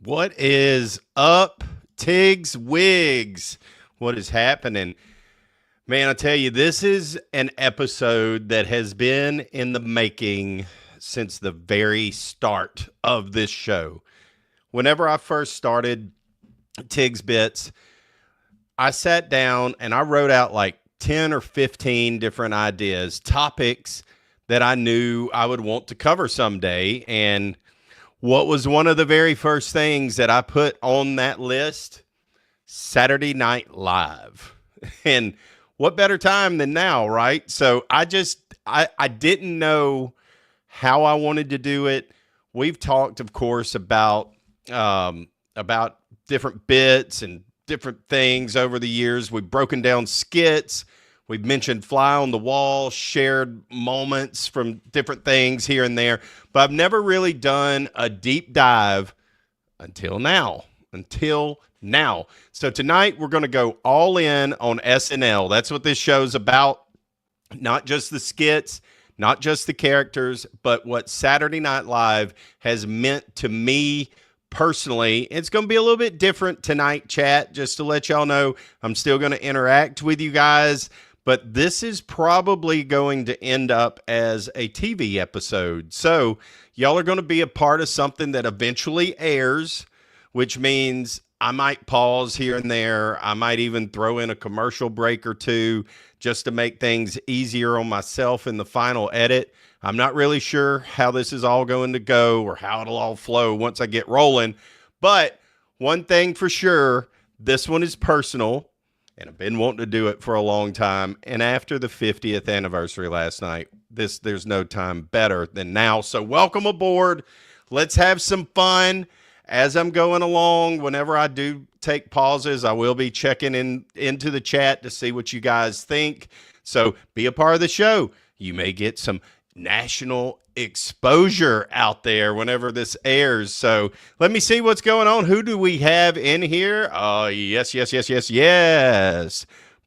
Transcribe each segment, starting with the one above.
What is up, Tigs Wigs? What is happening? Man, I tell you, this is an episode that has been in the making since the very start of this show. Whenever I first started Tigs Bits, I sat down and I wrote out like 10 or 15 different ideas, topics that I knew I would want to cover someday. And what was one of the very first things that I put on that list? Saturday Night Live. And what better time than now, right? So I didn't know how I wanted to do it. We've talked, of course, about different bits and different things over the years. We've broken down skits. We've mentioned fly on the wall, shared moments from different things here and there, but I've never really done a deep dive until now. So tonight we're going to go all in on SNL. That's what this show's about. Not just the skits, not just the characters, but what Saturday Night Live has meant to me personally. It's going to be a little bit different tonight, chat, just to let y'all know I'm still going to interact with you guys. But this is probably going to end up as a TV episode. So y'all are going to be a part of something that eventually airs, which means I might pause here and there. I might even throw in a commercial break or two just to make things easier on myself in the final edit. I'm not really sure how this is all going to go or how it'll all flow once I get rolling. But one thing for sure, this one is personal. And I've been wanting to do it for a long time. And after the 50th anniversary last night, there's no time better than now. So welcome aboard. Let's have some fun. As I'm going along, whenever I do take pauses, I will be checking into the chat to see what you guys think. So be a part of the show. You may get some national exposure out there whenever this airs. So let me see what's going on. Who do we have in here? Yes.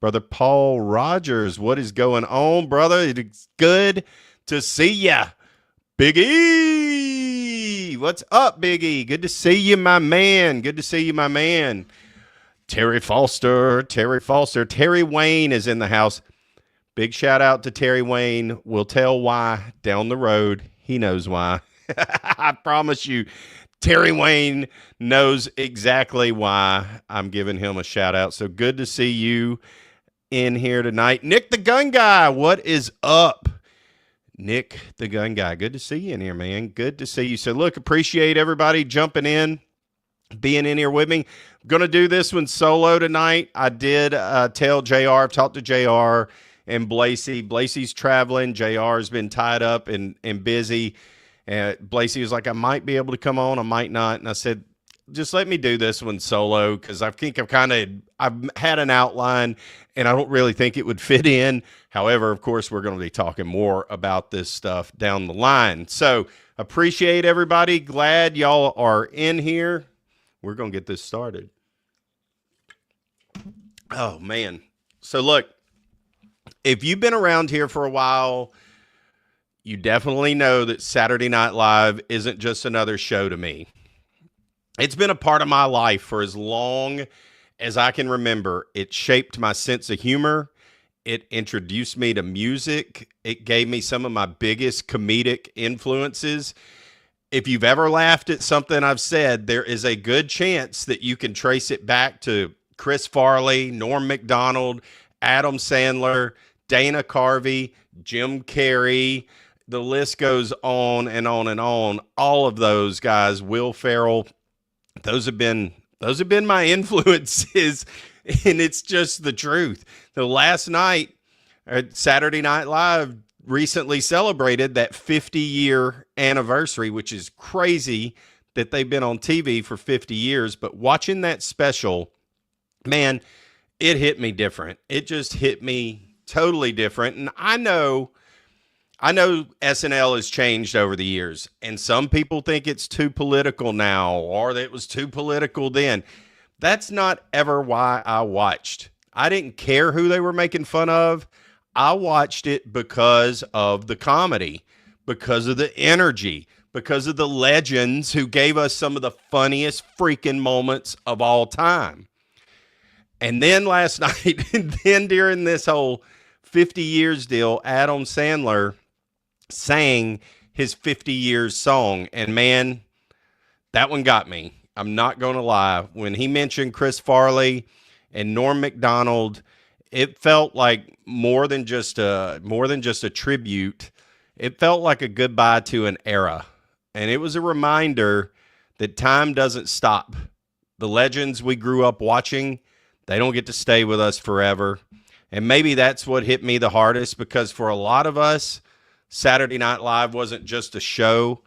Brother Paul Rogers. What is going on, brother? It's good to see ya. Big E. What's up, Big E? Good to see you, my man. Terry Foster. Terry Wayne is in the house. Big shout out to Terry Wayne. We'll tell why down the road. He knows why. I promise you, Terry Wayne knows exactly why I'm giving him a shout out. So good to see you in here tonight. Nick the Gun Guy, what is up? Nick the Gun Guy, good to see you in here, man. Good to see you. So look, appreciate everybody jumping in, being in here with me. I'm going to do this one solo tonight. I did tell JR, I've talked to JR and Blasey. Blasey's traveling. JR has been tied up and busy. And Blasey was like, I might be able to come on, I might not. And I said, just let me do this one solo because I think I've had an outline and I don't really think it would fit in. However, of course, we're going to be talking more about this stuff down the line. So appreciate everybody. Glad y'all are in here. We're going to get this started. Oh, man. So look, if you've been around here for a while, you definitely know that Saturday Night Live isn't just another show to me. It's been a part of my life for as long as I can remember. It shaped my sense of humor. It introduced me to music. It gave me some of my biggest comedic influences. If you've ever laughed at something I've said, there is a good chance that you can trace it back to Chris Farley, Norm Macdonald, Adam Sandler, Dana Carvey, Jim Carrey. The list goes on and on and on. All of those guys, Will Ferrell, those have been my influences, and it's just the truth. The last night, Saturday Night Live recently celebrated that 50-year anniversary, which is crazy that they've been on TV for 50 years. But watching that special, man, it hit me different. It just hit me totally different. And I know SNL has changed over the years, and some people think it's too political now, or that it was too political then. That's not ever why I watched. I didn't care who they were making fun of. I watched it because of the comedy, because of the energy, because of the legends who gave us some of the funniest freaking moments of all time. And then last night, and then during this whole 50 years deal, Adam Sandler sang his 50 years song. And man, that one got me. I'm not going to lie. When he mentioned Chris Farley and Norm Macdonald, it felt like more than just a tribute. It felt like a goodbye to an era. And it was a reminder that time doesn't stop. The legends we grew up watching, they don't get to stay with us forever. And maybe that's what hit me the hardest, because for a lot of us, Saturday Night Live wasn't just a show.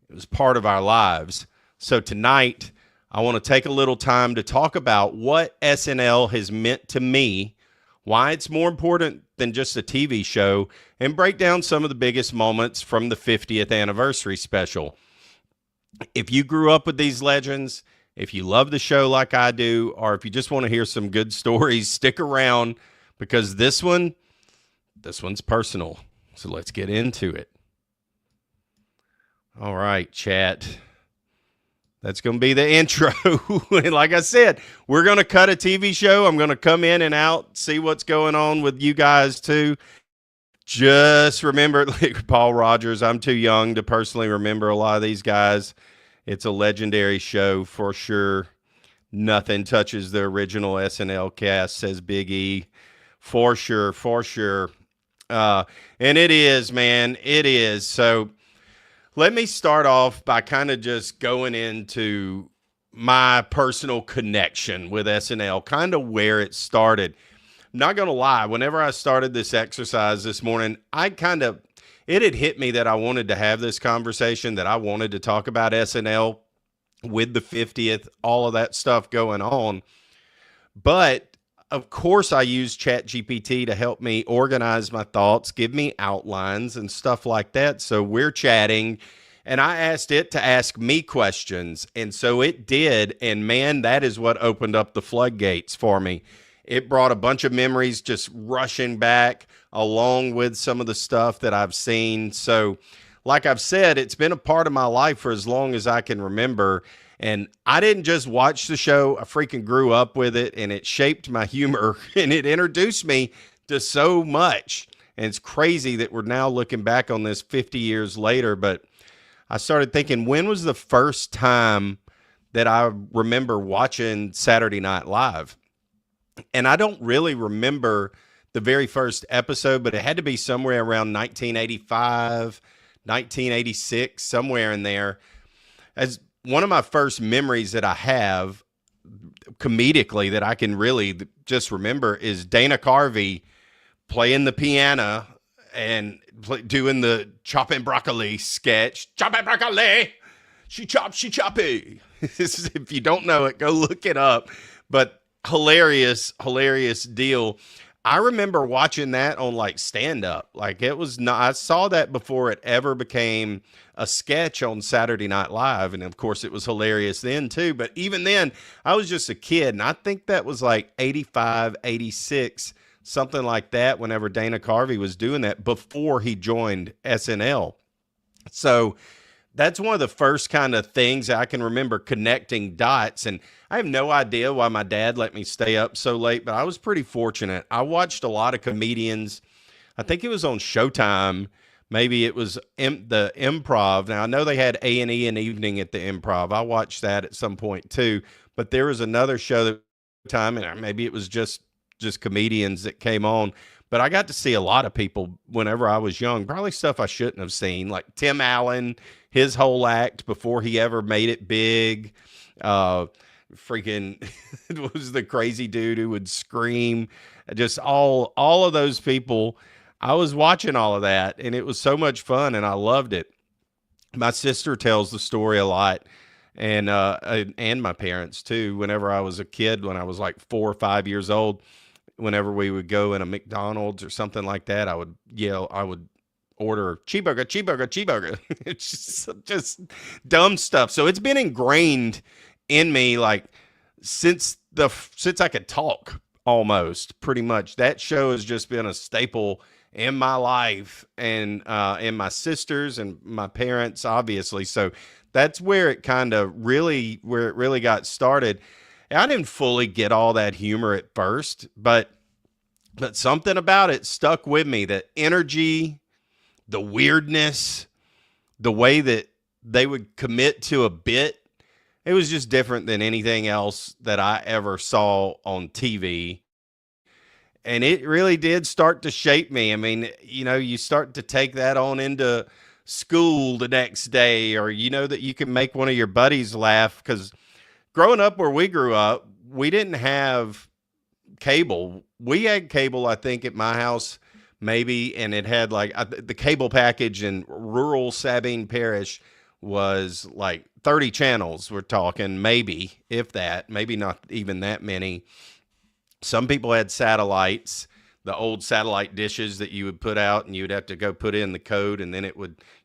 It was part of our lives. So tonight, I want to take a little time to talk about what SNL has meant to me, why it's more important than just a TV show, and break down some of the biggest moments from the 50th anniversary special. If you grew up with these legends, if you love the show like I do, or if you just want to hear some good stories, stick around, because this one's personal. So let's get into it. All right, chat. That's going to be the intro. And like I said, we're going to cut a TV show. I'm going to come in and out, see what's going on with you guys too. Just remember, like Paul Rogers, I'm too young to personally remember a lot of these guys. It's a legendary show for sure. Nothing touches the original SNL cast, says Big E. For sure, for sure. And it is, man. It is. So let me start off by kind of just going into my personal connection with SNL, kind of where it started. I'm not going to lie. Whenever I started this exercise this morning, it had hit me that I wanted to have this conversation, that I wanted to talk about SNL with the 50th, all of that stuff going on. But of course, I use ChatGPT to help me organize my thoughts, give me outlines and stuff like that. So we're chatting, and I asked it to ask me questions. And so it did. And man, that is what opened up the floodgates for me. It brought a bunch of memories just rushing back, along with some of the stuff that I've seen. So like I've said, it's been a part of my life for as long as I can remember. And I didn't just watch the show, I freaking grew up with it, and it shaped my humor, and it introduced me to so much. And it's crazy that we're now looking back on this 50 years later, but I started thinking, when was the first time that I remember watching Saturday Night Live? And I don't really remember the very first episode, but it had to be somewhere around 1985, 1986, somewhere in there. As one of my first memories that I have comedically that I can really just remember is Dana Carvey playing the piano and doing the chopping broccoli sketch. Chopping broccoli, she choppy. If you don't know it, go look it up. But hilarious deal. I remember watching that on like stand up. Like it was not, I saw that before it ever became a sketch on Saturday Night Live. And of course it was hilarious then too. But even then I was just a kid. And I think that was like 85, 86, something like that, whenever Dana Carvey was doing that before he joined SNL. So that's one of the first kind of things I can remember connecting dots. And I have no idea why my dad let me stay up so late, but I was pretty fortunate. I watched a lot of comedians. I think it was on Showtime. Maybe it was the Improv. Now, I know they had A&E in the evening at the Improv. I watched that at some point too. But there was another show that time, and maybe it was just comedians that came on. But I got to see a lot of people whenever I was young, probably stuff I shouldn't have seen, like Tim Allen, his whole act before he ever made it big. Freaking it was the crazy dude who would scream. Just all of those people. I was watching all of that, and it was so much fun, and I loved it. My sister tells the story a lot, and my parents too. Whenever I was a kid, when I was like 4 or 5 years old, whenever we would go in a McDonald's or something like that, I would yell, I would order cheeseburger, cheeseburger, cheeseburger. It's just dumb stuff. So it's been ingrained in me, like since I could talk. almost pretty much. That show has just been a staple in my life and in my sisters and my parents, obviously. So that's where it kind of really, where it really got started. I didn't fully get all that humor at first, but something about it stuck with me. The energy, the weirdness, the way that they would commit to a bit, it was just different than anything else that I ever saw on TV. And it really did start to shape me. I mean, you know, you start to take that on into school the next day, or you know that you can make one of your buddies laugh. Because growing up where we grew up, we didn't have cable. We had cable, I think, at my house, maybe, and it had like the cable package in rural Sabine Parish was like 30 channels. We're talking, maybe, if that, maybe not even that many. Some people had satellites, the old satellite dishes that you would put out, and you would have to go put in the code, and then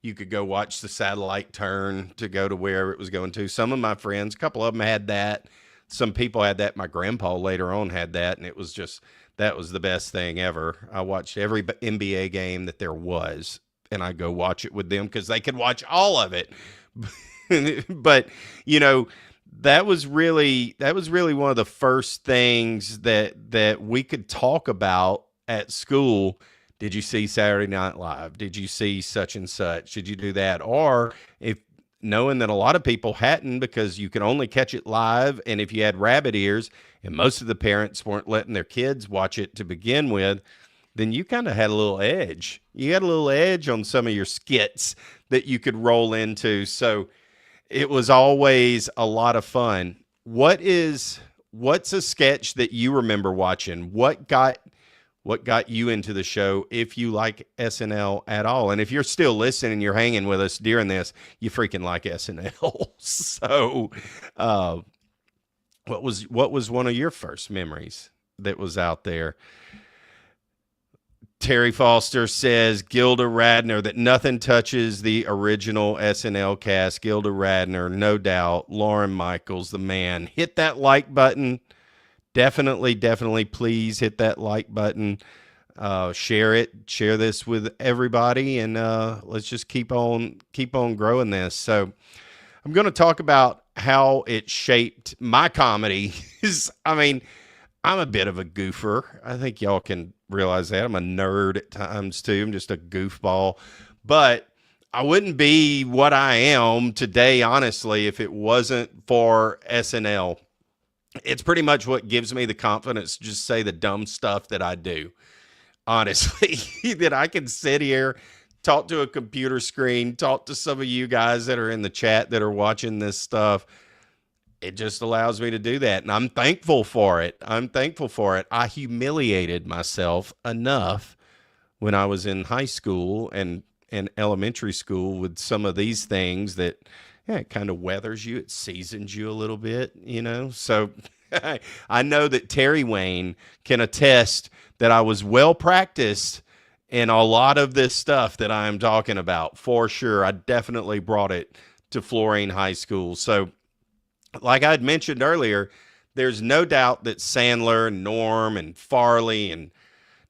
you could go watch the satellite turn to go to wherever it was going to. Some of my friends, a couple of them had that. Some people had that. My grandpa later on had that, and that was the best thing ever. I watched every NBA game that there was, and I go watch it with them because they could watch all of it. But, you know, that was really one of the first things that we could talk about at school. Did you see Saturday Night Live? Did you see such and such? Did you do that? Or if knowing that a lot of people hadn't, because you could only catch it live, and if you had rabbit ears, and most of the parents weren't letting their kids watch it to begin with, then you kind of had a little edge. You had a little edge on some of your skits that you could roll into. So it was always a lot of fun. What's a sketch that you remember watching? What got you into the show, if you like SNL at all? And if you're still listening, you're hanging with us during this, you freaking like SNL. So, what was one of your first memories that was out there? Terry Foster says Gilda Radner, that nothing touches the original SNL cast. Gilda Radner, no doubt. Lauren Michaels, the man. Hit that like button. Definitely, please hit that like button. Share it. Share this with everybody, and let's just keep on growing this. So I'm going to talk about how it shaped my comedy. I mean, I'm a bit of a goofer. I think y'all can realize that. I'm a nerd at times too. I'm just a goofball. But I wouldn't be what I am today, honestly, if it wasn't for SNL. It's pretty much what gives me the confidence to just say the dumb stuff that I do. Honestly, that I can sit here, talk to a computer screen, talk to some of you guys that are in the chat that are watching this stuff. It just allows me to do that, and I'm thankful for it. I humiliated myself enough when I was in high school and elementary school with some of these things that, yeah, it kind of weathers you. It seasons you a little bit, you know? So I know that Terry Wayne can attest that I was well practiced in a lot of this stuff that I'm talking about, for sure. I definitely brought it to Florine High School. So, like I had mentioned earlier, there's no doubt that Sandler, Norm, and Farley, and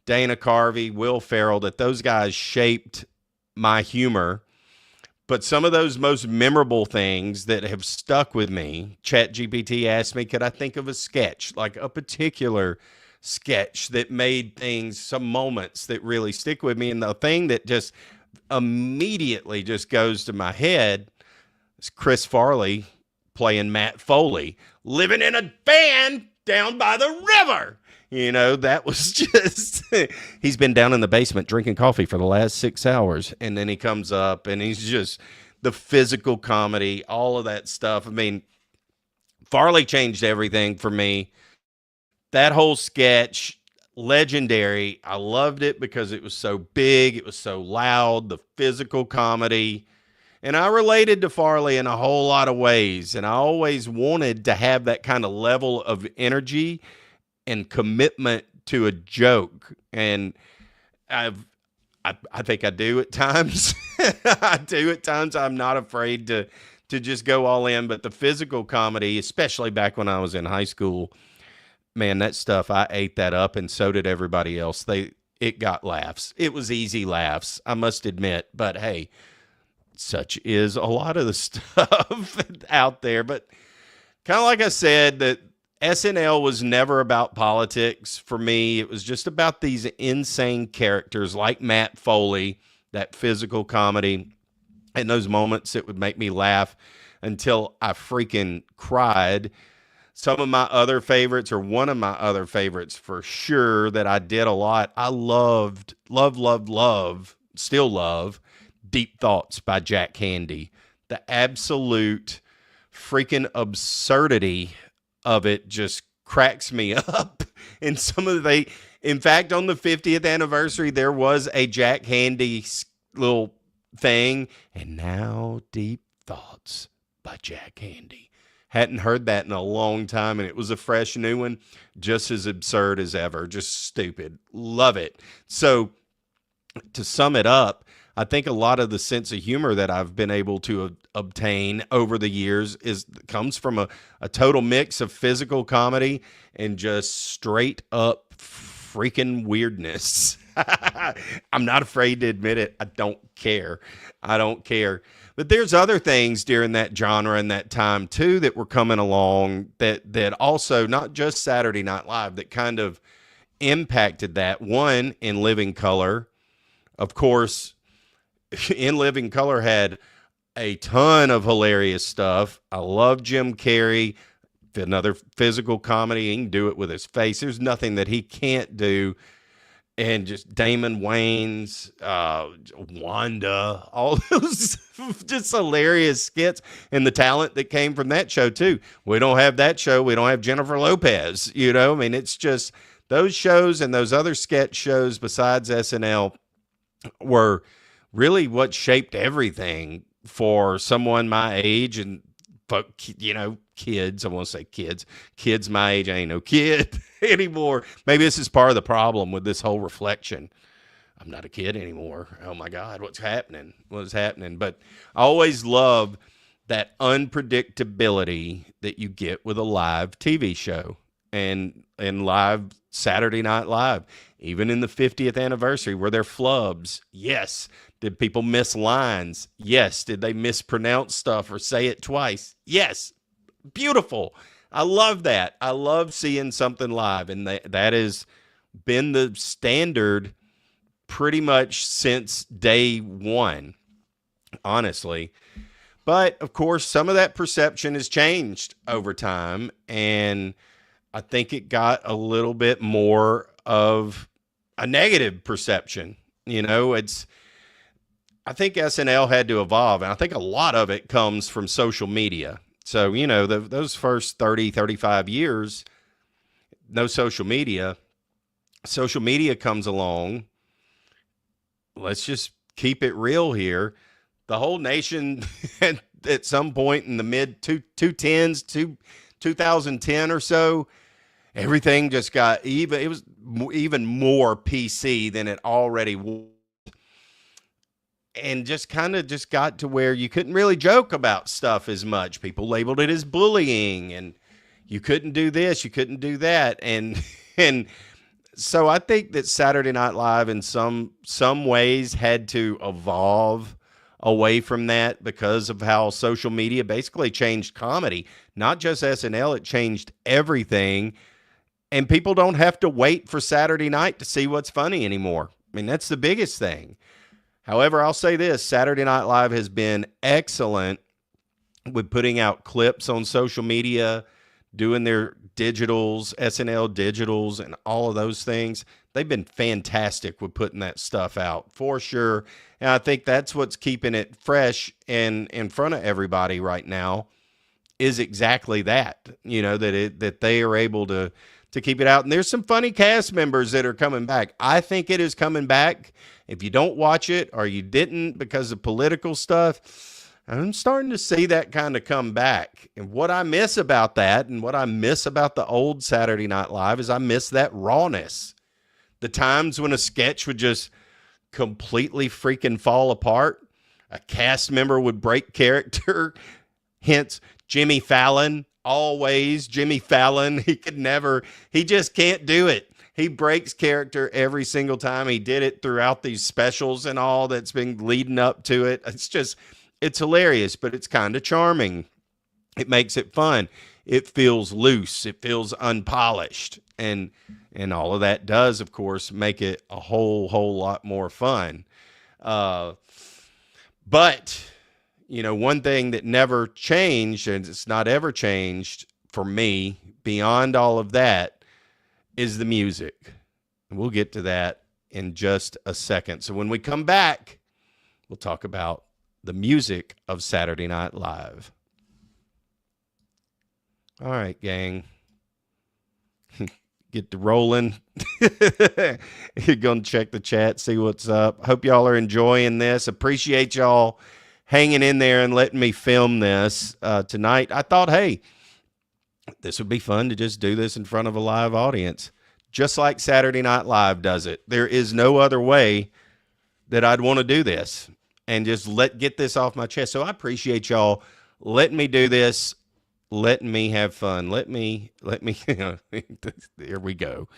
Dana Carvey, Will Ferrell, that those guys shaped my humor. But some of those most memorable things that have stuck with me, ChatGPT asked me, could I think of a sketch, like a particular sketch that made things, some moments that really stick with me? And the thing that just immediately just goes to my head is Chris Farley playing Matt Foley, living in a van down by the river. You know, that was just, he's been down in the basement drinking coffee for the last 6 hours. And then he comes up and he's just the physical comedy, all of that stuff. I mean, Farley changed everything for me. That whole sketch, legendary. I loved it because it was so big. It was so loud, the physical comedy. And I related to Farley in a whole lot of ways. And I always wanted to have that kind of level of energy and commitment to a joke. And I think I do at times. I do at times. I'm not afraid to just go all in. But the physical comedy, especially back when I was in high school, man, that stuff, I ate that up, and so did everybody else. It got laughs. It was easy laughs, I must admit. But hey, such is a lot of the stuff out there. But kind of like I said, that SNL was never about politics for me. It was just about these insane characters like Matt Foley, that physical comedy, and those moments that would make me laugh until I freaking cried. Some of my other favorites, or one of my other favorites for sure, that I did a lot. I still love Deep Thoughts by Jack Handy. The absolute freaking absurdity of it just cracks me up. And in fact, on the 50th anniversary, there was a Jack Handy little thing. And now Deep Thoughts by Jack Handy. Hadn't heard that in a long time, and it was a fresh new one, just as absurd as ever, just stupid. Love it. So to sum it up, I think a lot of the sense of humor that I've been able to obtain over the years comes from a total mix of physical comedy and just straight up freaking weirdness. I'm not afraid to admit it. I don't care. But there's other things during that genre and that time too that were coming along that also, not just Saturday Night Live, that kind of impacted that. One, In Living Color. Of course, In Living Color had a ton of hilarious stuff. I love Jim Carrey. Another physical comedy. He can do it with his face. There's nothing that he can't do. And just Damon Wayans, Wanda, all those just hilarious skits, and the talent that came from that show too. We don't have that show. We don't have Jennifer Lopez, I mean, it's just those shows and those other sketch shows besides SNL were really what shaped everything for someone my age and, kids. I want to say kids my age. I ain't no kid anymore. Maybe this is part of the problem with this whole reflection. I'm not a kid anymore. Oh my God, what's happening? But I always love that unpredictability that you get with a live TV show and live Saturday Night Live. Even in the 50th anniversary, were there flubs? Yes. Did people miss lines? Yes. Did they mispronounce stuff or say it twice? Yes. Beautiful. I love that. I love seeing something live, and that has been the standard pretty much since day one, honestly. But, of course, some of that perception has changed over time, and I think it got a little bit more of a negative perception. I think SNL had to evolve, and I think a lot of it comes from social media. So, those first 30, 35 years, no social media. Social media comes along. Let's just keep it real here. The whole nation at some point in the mid 2010 or so, everything just got it was even more PC than it already was. And just kind of got to where you couldn't really joke about stuff as much. People labeled it as bullying, and you couldn't do this, you couldn't do that. And so I think that Saturday Night Live in some ways had to evolve away from that because of how social media basically changed comedy. Not just SNL, it changed everything. And people don't have to wait for Saturday night to see what's funny anymore. I mean, that's the biggest thing. However, I'll say this, Saturday Night Live has been excellent with putting out clips on social media, doing their digitals, SNL digitals, and all of those things. They've been fantastic with putting that stuff out, for sure. And I think that's what's keeping it fresh and in front of everybody right now is exactly that, that they are able to keep it out. And there's some funny cast members that are coming back. I think it is coming back. If you don't watch it or you didn't because of political stuff, I'm starting to see that kind of come back. And what I miss about that and what I miss about the old Saturday Night Live is I miss that rawness. The times when a sketch would just completely freaking fall apart. A cast member would break character. Hence, Jimmy Fallon always. Jimmy Fallon, he just can't do it. He breaks character every single time. He did it throughout these specials and all that's been leading up to it. It's hilarious, but it's kind of charming. It makes it fun. It feels loose. It feels unpolished. And all of that does, of course, make it a whole lot more fun. But, one thing that never changed, and it's not ever changed for me, beyond all of that, is the music. And we'll get to that in just a second. So when we come back, we'll talk about the music of Saturday Night Live. All right, gang. Get to rolling. You're going to check the chat, see what's up. Hope y'all are enjoying this. Appreciate y'all hanging in there and letting me film this tonight. I thought, hey, this would be fun to just do this in front of a live audience, just like Saturday Night Live does it. There is no other way that I'd want to do this and just get this off my chest. So I appreciate y'all letting me do this. Let me have fun. Let me, there we go.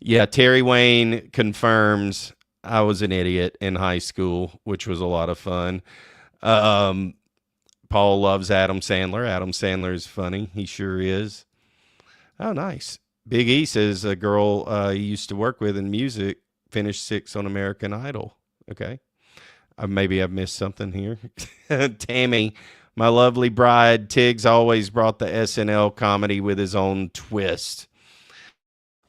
Yeah, Terry Wayne confirms I was an idiot in high school, which was a lot of fun. Paul loves Adam Sandler. Adam Sandler is funny. He sure is. Oh, nice. Big E says a girl he used to work with in music finished 6th on American Idol. Okay. Maybe I've missed something here. Tammy, my lovely bride, Tigs always brought the SNL comedy with his own twist.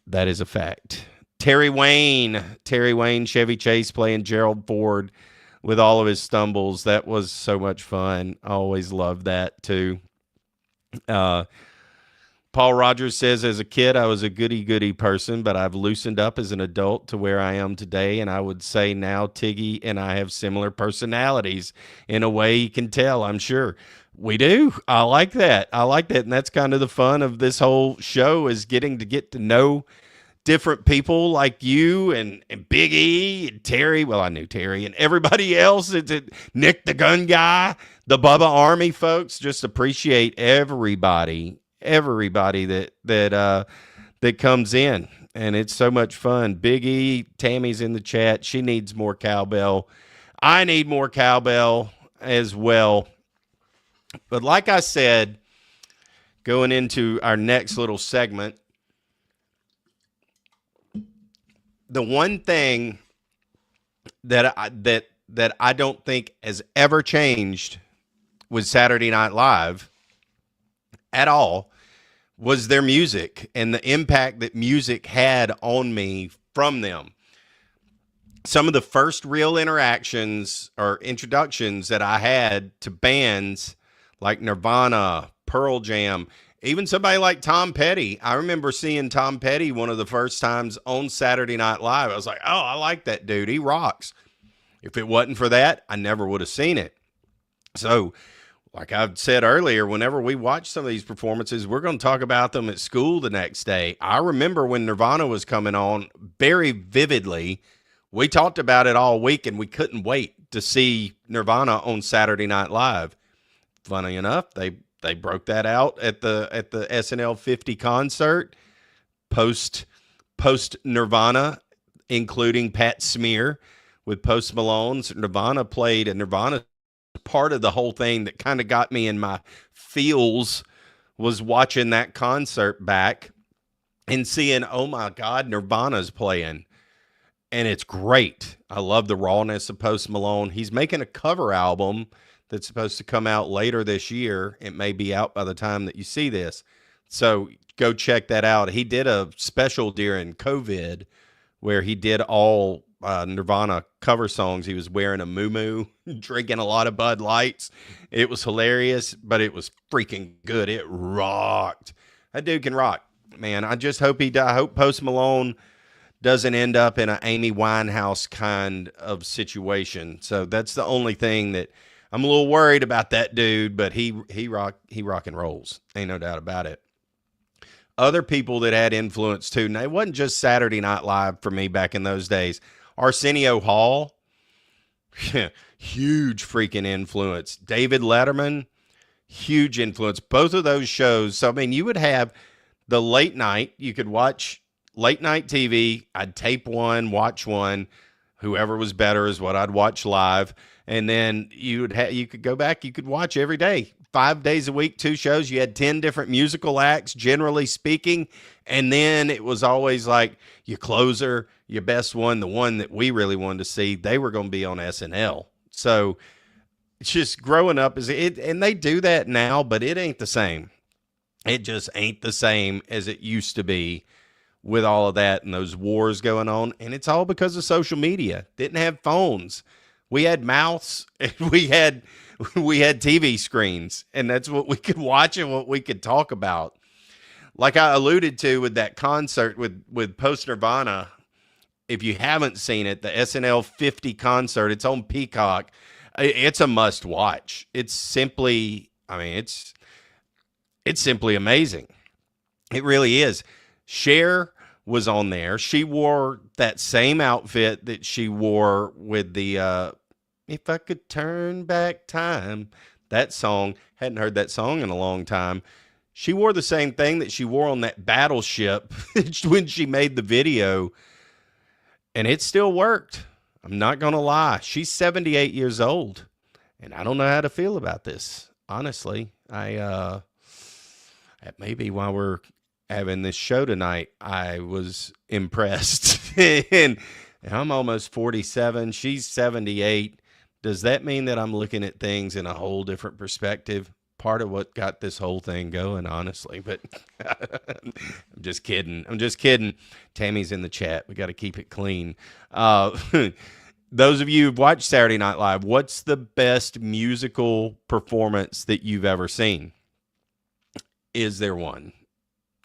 That is a fact. Terry Wayne, Chevy Chase playing Gerald Ford with all of his stumbles. That was so much fun. I always loved that too. Paul Rogers says, as a kid, I was a goody-goody person, but I've loosened up as an adult to where I am today, and I would say now Tiggy and I have similar personalities in a way you can tell, I'm sure. We do. I like that. And that's kind of the fun of this whole show is getting to know different people like you and Big E and Terry. Well, I knew Terry and everybody else. Nick the Gun Guy, the Bubba Army folks. Just appreciate everybody that comes in, and it's so much fun. Big E, Tammy's in the chat. She needs more cowbell. I need more cowbell as well. But like I said, going into our next little segment, the one thing that I don't think has ever changed with Saturday Night Live at all was their music and the impact that music had on me from them. Some of the first real interactions or introductions that I had to bands like Nirvana, Pearl Jam, even somebody like Tom Petty. I remember seeing Tom Petty one of the first times on Saturday Night Live. I was like, oh, I like that dude. He rocks. If it wasn't for that, I never would have seen it. So, like I've said earlier, whenever we watch some of these performances, we're going to talk about them at school the next day. I remember when Nirvana was coming on very vividly. We talked about it all week, and we couldn't wait to see Nirvana on Saturday Night Live. Funny enough, they broke that out at the SNL 50 concert post Nirvana, including Pat Smear with Post Malone's Nirvana played, and Nirvana part of the whole thing that kind of got me in my feels was watching that concert back and seeing, oh my God, Nirvana's playing. And it's great. I love the rawness of Post Malone. He's making a cover album that's supposed to come out later this year. It may be out by the time that you see this. So go check that out. He did a special during COVID where he did all Nirvana cover songs. He was wearing a muumuu, drinking a lot of Bud Lights. It was hilarious, but it was freaking good. It rocked. That dude can rock, man. I just hope I hope Post Malone doesn't end up in an Amy Winehouse kind of situation. So that's the only thing that I'm a little worried about that dude, but he rock and rolls. Ain't no doubt about it. Other people that had influence too. Now, it wasn't just Saturday Night Live for me back in those days. Arsenio Hall, huge freaking influence. David Letterman, Huge influence. Both of those shows. So, I mean, you would have the late night. You could watch late night TV. I'd tape one, watch one. Whoever was better is what I'd watch live. And then you could go back. You could watch every day, 5 days a week, 2 shows. You had 10 different musical acts, generally speaking. And then it was always like your closer, your best one, the one that we really wanted to see. They were going to be on SNL. So it's just growing up and they do that now, but it ain't the same. It just ain't the same as it used to be with all of that and those wars going on. And it's all because of social media. Didn't have phones. We had mouths and we had TV screens, and that's what we could watch and what we could talk about. Like I alluded to with that concert with Post Nirvana, if you haven't seen it, the SNL 50 concert, it's on Peacock. It's a must watch. It's simply, it's simply amazing. It really is. Cher was on there. She wore that same outfit that she wore with the If I Could Turn Back Time, that song. Hadn't heard that song in a long time. She wore the same thing that she wore on that battleship when she made the video, and it still worked. I'm not going to lie. She's 78 years old, and I don't know how to feel about this, honestly. Maybe while we're having this show tonight, I was impressed. And I'm almost 47. She's 78. Does that mean that I'm looking at things in a whole different perspective? Part of what got this whole thing going, honestly, but I'm just kidding. Tammy's in the chat. We got to keep it clean. Those of you who've watched Saturday Night Live, what's the best musical performance that you've ever seen? Is there one?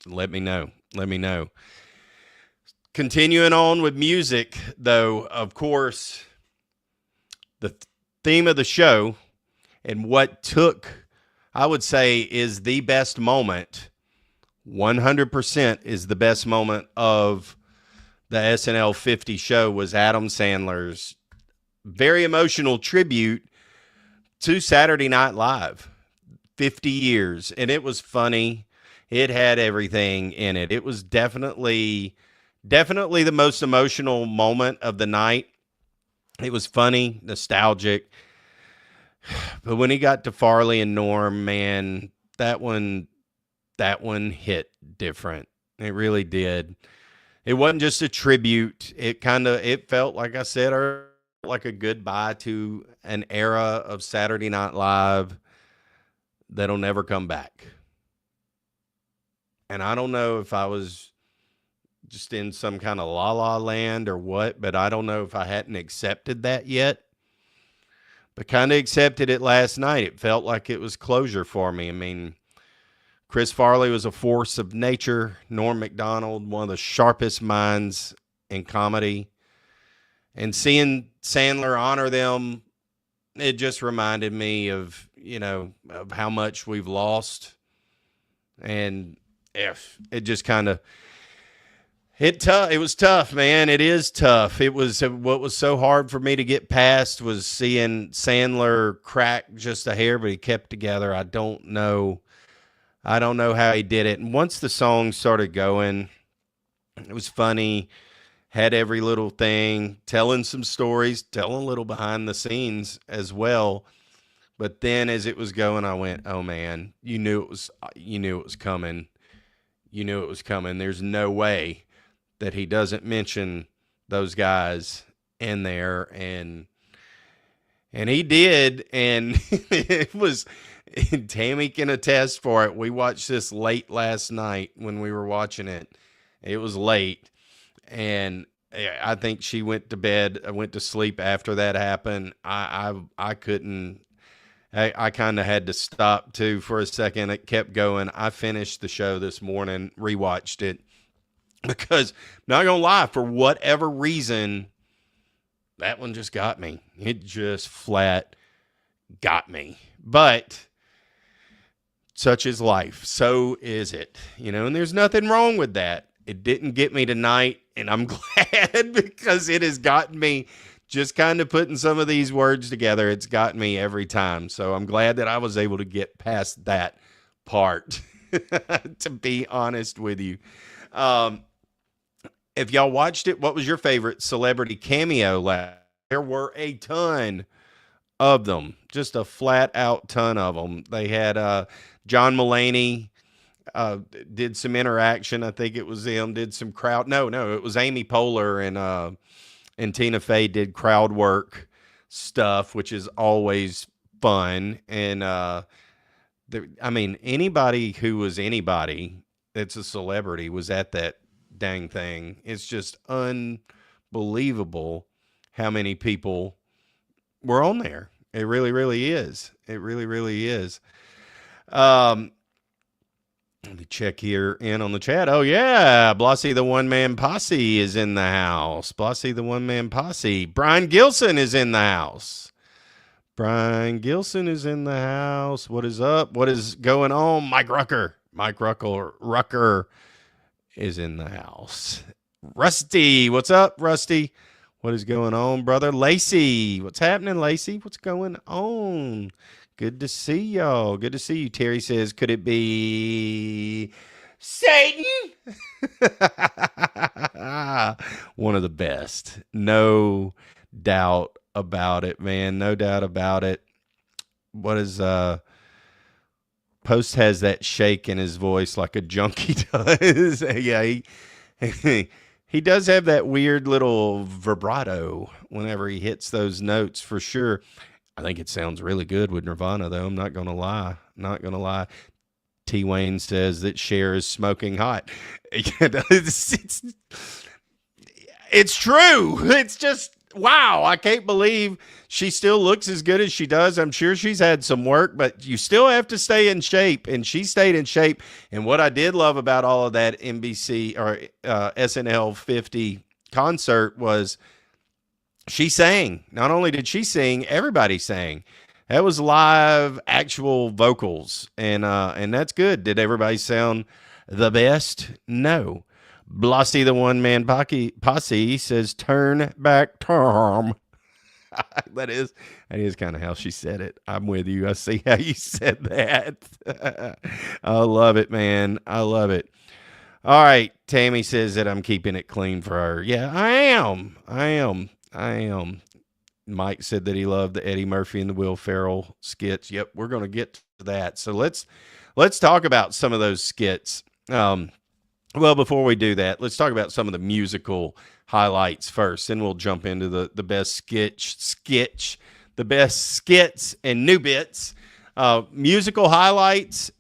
Let me know. Continuing on with music, though, of course, the theme of the show and what took, I would say, is the best moment, 100% is the best moment of the SNL 50 show, was Adam Sandler's very emotional tribute to Saturday Night Live. 50 years, and it was funny. It had everything in it. It was definitely the most emotional moment of the night. It was funny, nostalgic. But when he got to Farley and Norm, man, that one hit different. It really did. It wasn't just a tribute. It felt, like I said earlier, like a goodbye to an era of Saturday Night Live that'll never come back. And I don't know if I was just in some kind of la-la land or what, but I don't know if I hadn't accepted that yet. But kind of accepted it last night. It felt like it was closure for me. I mean, Chris Farley was a force of nature. Norm Macdonald, one of the sharpest minds in comedy. And seeing Sandler honor them, it just reminded me of, of how much we've lost. And it just kind of, it was tough, man. It is tough. It was, what was so hard for me to get past was seeing Sandler crack just a hair, but he kept together. I don't know how he did it. And once the song started going, it was funny. Had every little thing, telling some stories, telling a little behind the scenes as well. But then as it was going, I went, oh man, you knew it was coming. You knew it was coming. There's no way that he doesn't mention those guys in there. And he did. And it was, Tammy can attest for it. We watched this late last night when we were watching it. It was late. And I think she went to bed. I went to sleep after that happened. I couldn't. I kind of had to stop too for a second. It kept going. I finished the show this morning, rewatched it, because not gonna lie, for whatever reason, that one just got me. It just flat got me. But such is life. So is it, and there's nothing wrong with that. It didn't get me tonight, and I'm glad, because it has gotten me just kind of putting some of these words together, it's got me every time. So I'm glad that I was able to get past that part, to be honest with you. Um, if y'all watched it, what was your favorite celebrity cameo last? There were a ton of them, just a flat out ton of them. They had John Mulaney did some interaction. I think it was him. Did some crowd. No, it was Amy Poehler and Tina Fey did crowd work stuff, which is always fun. And I mean, anybody who was anybody that's a celebrity was at that dang thing. It's just unbelievable how many people were on there. It really, really is. It really, really is. Let me check here in on the chat. Oh, yeah. Blossy the One Man Posse is in the house. Blossy the One Man Posse. Brian Gilson is in the house. Brian Gilson is in the house. What is up? What is going on? Mike Rucker. Rucker is in the house. Rusty. What's up, Rusty? What is going on, brother? Lacey. What's happening, Lacey? What's going on? Good to see y'all. Good to see you. Terry says, could it be Satan? One of the best. No doubt about it, man. No doubt about it. What is Post has that shake in his voice like a junkie does. Yeah, he does have that weird little vibrato whenever he hits those notes, for sure. I think it sounds really good with Nirvana, though. I'm not going to lie. Not going to lie. T. Wayne says that Cher is smoking hot. It's true. It's just, wow. I can't believe she still looks as good as she does. I'm sure she's had some work, but you still have to stay in shape, and she stayed in shape. And what I did love about all of that NBC or SNL 50 concert was she sang. Not only did she sing, everybody sang. That was live, actual vocals, and that's good. Did everybody sound the best? No. Blossy the One Man Posse says, "Turn back, Tom." that is kind of how she said it. I'm with you. I see how you said that. I love it, man. I love it. All right. Tammy says that I'm keeping it clean for her. Yeah, I am. Mike said that he loved the Eddie Murphy and the Will Ferrell skits. Yep, we're going to get to that. So let's talk about some of those skits. Well, before we do that, let's talk about some of the musical highlights first, and we'll jump into the best the best skits and new bits. Musical highlights,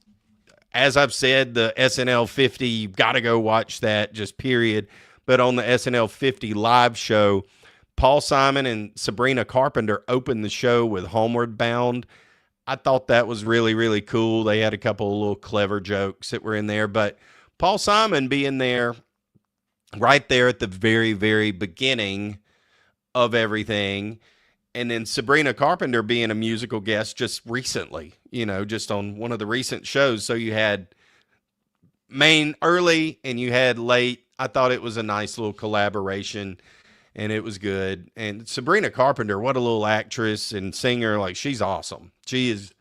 as I've said, the SNL 50, you've got to go watch that, just period. But on the SNL 50 live show, Paul Simon and Sabrina Carpenter opened the show with Homeward Bound. I thought that was really, really cool. They had a couple of little clever jokes that were in there, but Paul Simon being there right there at the very, very beginning of everything, and then Sabrina Carpenter being a musical guest just recently, just on one of the recent shows. So you had main early and you had late. I thought it was a nice little collaboration, and it was good. And Sabrina Carpenter, what a little actress and singer. Like, she's awesome. She's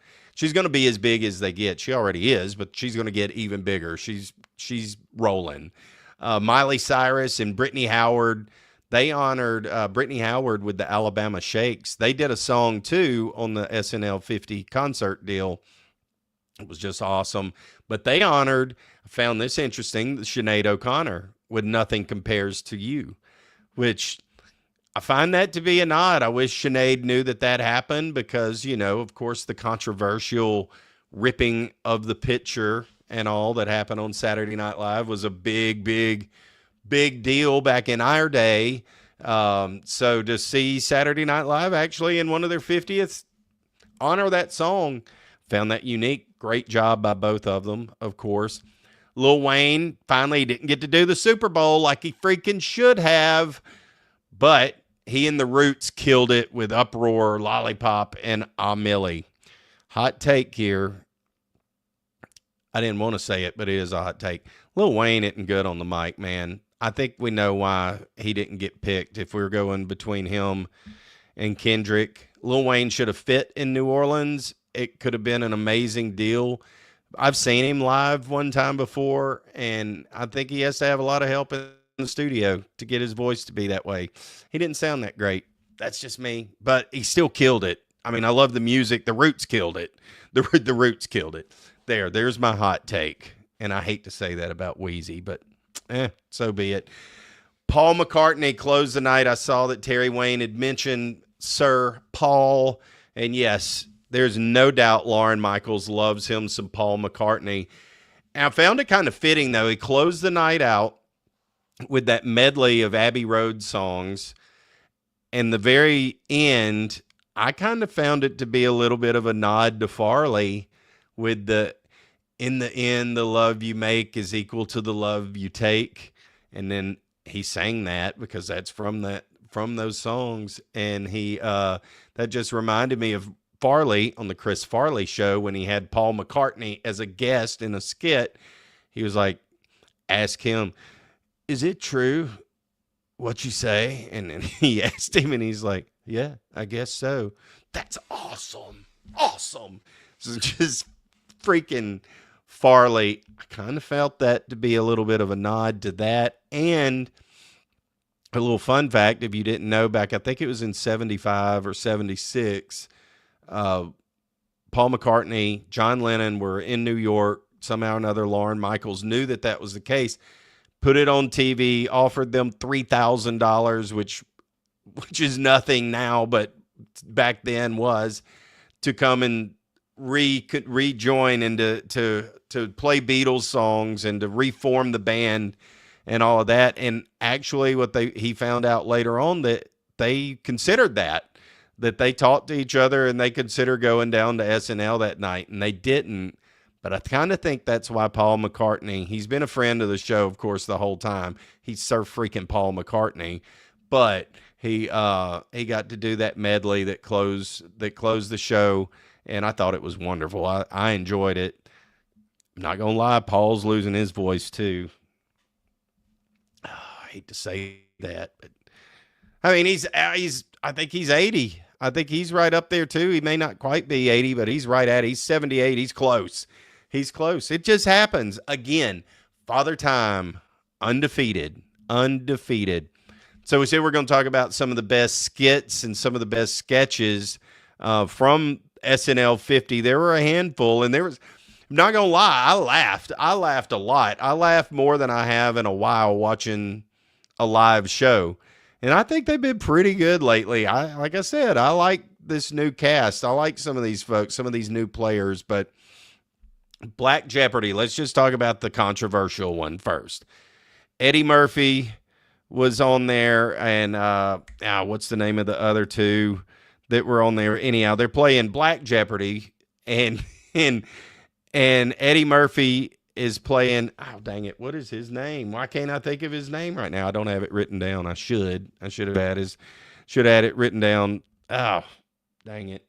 going to be as big as they get. She already is, but she's going to get even bigger. She's rolling. Miley Cyrus and Brittany Howard, they honored Brittany Howard with the Alabama Shakes. They did a song, too, on the SNL 50 concert deal. It was just awesome. But they honored, I found this interesting, Sinead O'Connor with Nothing Compares to You, which I find that to be a nod. I wish Sinead knew that happened because, of course, the controversial ripping of the picture and all that happened on Saturday Night Live was a big, big, big deal back in our day. So to see Saturday Night Live actually in one of their 50th honor that song, found that unique. Great job by both of them, of course. Lil Wayne finally didn't get to do the Super Bowl like he freaking should have, but he and the Roots killed it with Uproar, Lollipop, and Millie. Hot take here. I didn't want to say it, but it is a hot take. Lil Wayne isn't good on the mic, man. I think we know why he didn't get picked. If we were going between him and Kendrick, Lil Wayne should have fit in New Orleans. It could have been an amazing deal. I've seen him live one time before, and I think he has to have a lot of help in the studio to get his voice to be that way. He didn't sound that great. That's just me, but he still killed it. I mean, I love the music. The Roots killed it. The Roots killed it. There's my hot take. And I hate to say that about Wheezy, but so be it. Paul McCartney closed the night. I saw that Terry Wayne had mentioned Sir Paul. And yes, there's no doubt Lauren Michaels loves him some Paul McCartney. And I found it kind of fitting, though. He closed the night out with that medley of Abbey Road songs. And the very end, I kind of found it to be a little bit of a nod to Farley with the, in the end, the love you make is equal to the love you take. And then he sang that because that's from those songs. And he, that just reminded me of Farley on the Chris Farley show when he had Paul McCartney as a guest in a skit. He was like, ask him, is it true what you say? And then he asked him and he's like, yeah, I guess so. That's awesome. Awesome. So just freaking Farley. I kind of felt that to be a little bit of a nod to that. And a little fun fact, if you didn't know, back, I think it was in 75 or 76, Paul McCartney, John Lennon were in New York. Somehow or another, Lauren Michaels knew that was the case, put it on TV, offered them $3,000, which is nothing now, but back then was, to come and rejoin and to play Beatles songs and to reform the band and all of that. And actually he found out later on that they considered that they talked to each other and they considered going down to SNL that night, and they didn't. But I kind of think that's why Paul McCartney, he's been a friend of the show, of course, the whole time. He's Sir freaking Paul McCartney, but he got to do that medley that closed the show, and I thought it was wonderful. I enjoyed it. I'm not gonna lie, Paul's losing his voice too. Oh, I hate to say that, but I mean I think he's 80. I think he's right up there too. He may not quite be 80, but he's right at it. He's 78. He's close. He's close. It just happens. Again, Father Time, undefeated. So we said we're going to talk about some of the best skits and some of the best sketches from SNL 50. There were a handful, and I'm not going to lie, I laughed. I laughed a lot. I laughed more than I have in a while watching a live show. And I think they've been pretty good lately. Like I said, I like this new cast. I like some of these folks, some of these new players, but Black Jeopardy, let's just talk about the controversial one first. Eddie Murphy was on there, and what's the name of the other two that were on there? Anyhow, they're playing Black Jeopardy, and Eddie Murphy is playing, oh, dang it, what is his name? Why can't I think of his name right now? I don't have it written down. I should have had it written down. Oh, dang it.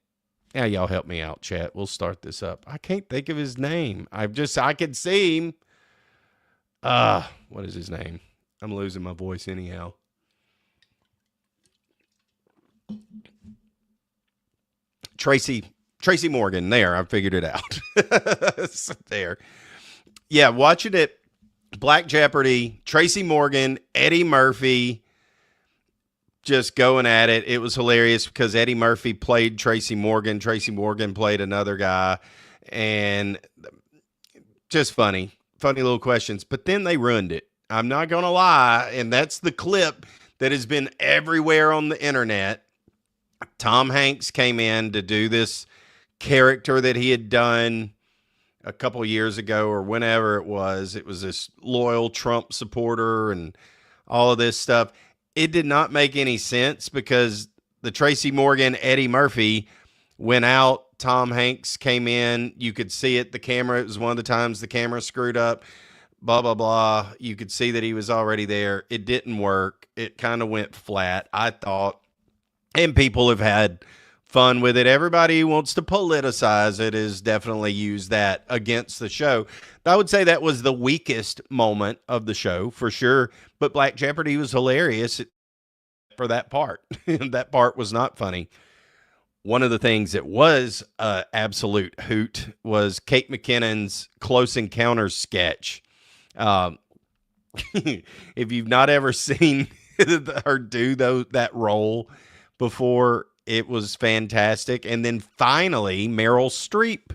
Now y'all help me out, chat. We'll start this up. I can't think of his name. I can see him. What is his name? I'm losing my voice anyhow. Tracy Morgan. There, I figured it out. There. Yeah, watching it, Black Jeopardy, Tracy Morgan, Eddie Murphy, just going at it. It was hilarious because Eddie Murphy played Tracy Morgan. Tracy Morgan played another guy, and just funny little questions. But then they ruined it. I'm not going to lie, and that's the clip that has been everywhere on the internet. Tom Hanks came in to do this character that he had done a couple years ago or whenever it was. It was this loyal Trump supporter and all of this stuff. It did not make any sense because the Tracy Morgan, Eddie Murphy went out. Tom Hanks came in. You could see it. The camera, it was one of the times the camera screwed up, blah, blah, blah. You could see that he was already there. It didn't work. It kind of went flat, I thought. And people have had fun with it. Everybody who wants to politicize it has definitely used that against the show. I would say that was the weakest moment of the show for sure. But Black Jeopardy was hilarious for that part. That part was not funny. One of the things that was absolute hoot was Kate McKinnon's Close Encounters sketch. Um, if you've not ever seen her do that role before, it was fantastic. And then finally, Meryl Streep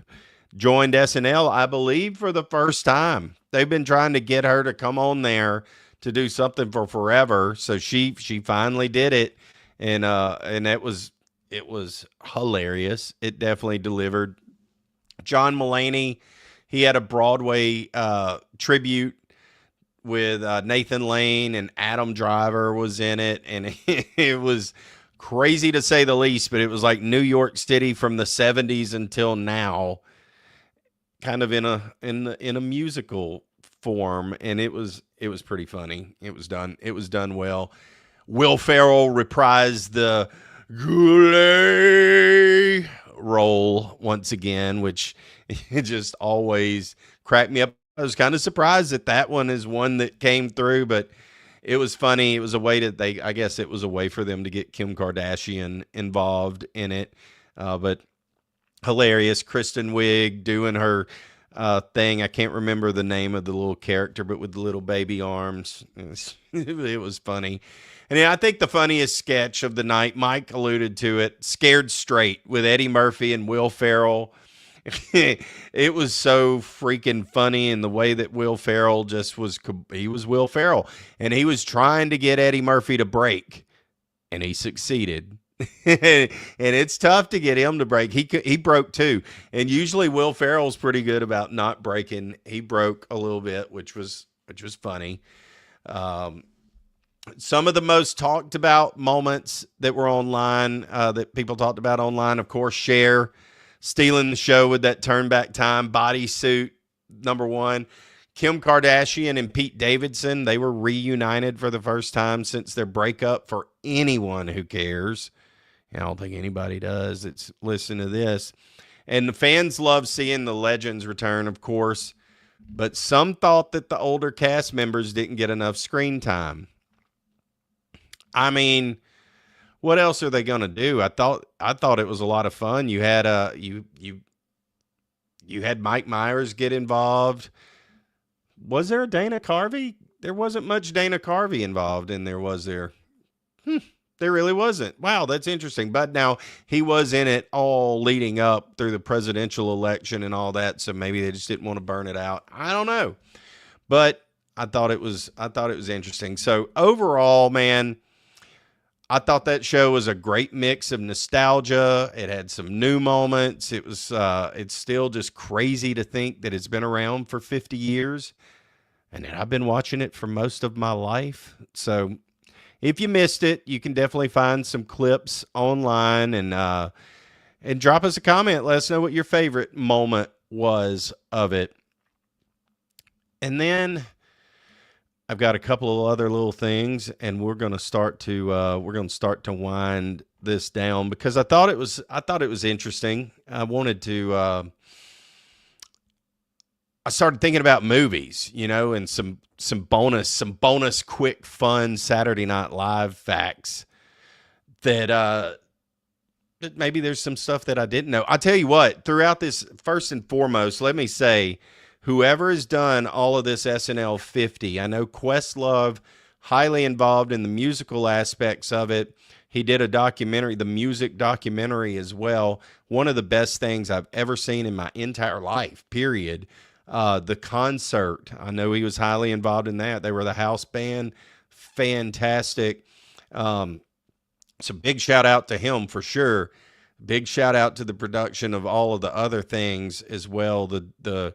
joined SNL, I believe, for the first time. They've been trying to get her to come on there to do something for forever. So she finally did it. And it was hilarious. It definitely delivered. John Mulaney, he had a Broadway tribute with Nathan Lane, and Adam Driver was in it, and it was crazy to say the least, but it was like New York City from the 70s until now, kind of in a musical form, and it was pretty funny. It was done well. Will Ferrell reprised the Goulet role once again, which it just always cracked me up. I was kind of surprised that one is one that came through, but it was funny. It was a way I guess it was a way for them to get Kim Kardashian involved in it. But hilarious. Kristen Wiig doing her thing. I can't remember the name of the little character, but with the little baby arms. It was funny. And I think the funniest sketch of the night, Mike alluded to it, Scared Straight with Eddie Murphy and Will Ferrell. It was so freaking funny in the way that Will Ferrell he was Will Ferrell, and he was trying to get Eddie Murphy to break, and he succeeded. And it's tough to get him to break. He broke too, and usually Will Ferrell's pretty good about not breaking. He broke a little bit, which was funny. Some of the most talked about moments that were online, that people talked about online, of course, Cher stealing the show with that turn back time bodysuit, number one. Kim Kardashian and Pete Davidson, they were reunited for the first time since their breakup. For anyone who cares, I don't think anybody does that's listening to this. And the fans love seeing the legends return, of course, but some thought that the older cast members didn't get enough screen time. I mean, what else are they going to do? I thought it was a lot of fun. You had you had Mike Myers get involved. Was there a Dana Carvey? There wasn't much Dana Carvey involved in there, was there? There really wasn't. Wow, that's interesting. But now he was in it all leading up through the presidential election and all that, so maybe they just didn't want to burn it out. I don't know. But I thought it was interesting. So overall, man, I thought that show was a great mix of nostalgia. It had some new moments. It's still just crazy to think that it's been around for 50 years and that I've been watching it for most of my life. So if you missed it, you can definitely find some clips online and drop us a comment. Let us know what your favorite moment was of it. And then I've got a couple of other little things, and we're going to start to wind this down because I thought it was interesting. I started thinking about movies, and some bonus quick fun Saturday Night Live facts that maybe there's some stuff that I didn't know. I'll tell you what, throughout this, first and foremost, let me say, whoever has done all of this SNL 50, I know Questlove, highly involved in the musical aspects of it. He did a documentary, the music documentary as well. One of the best things I've ever seen in my entire life, period. The concert, I know he was highly involved in that. They were the house band. Fantastic. So big shout out to him for sure. Big shout out to the production of all of the other things as well. The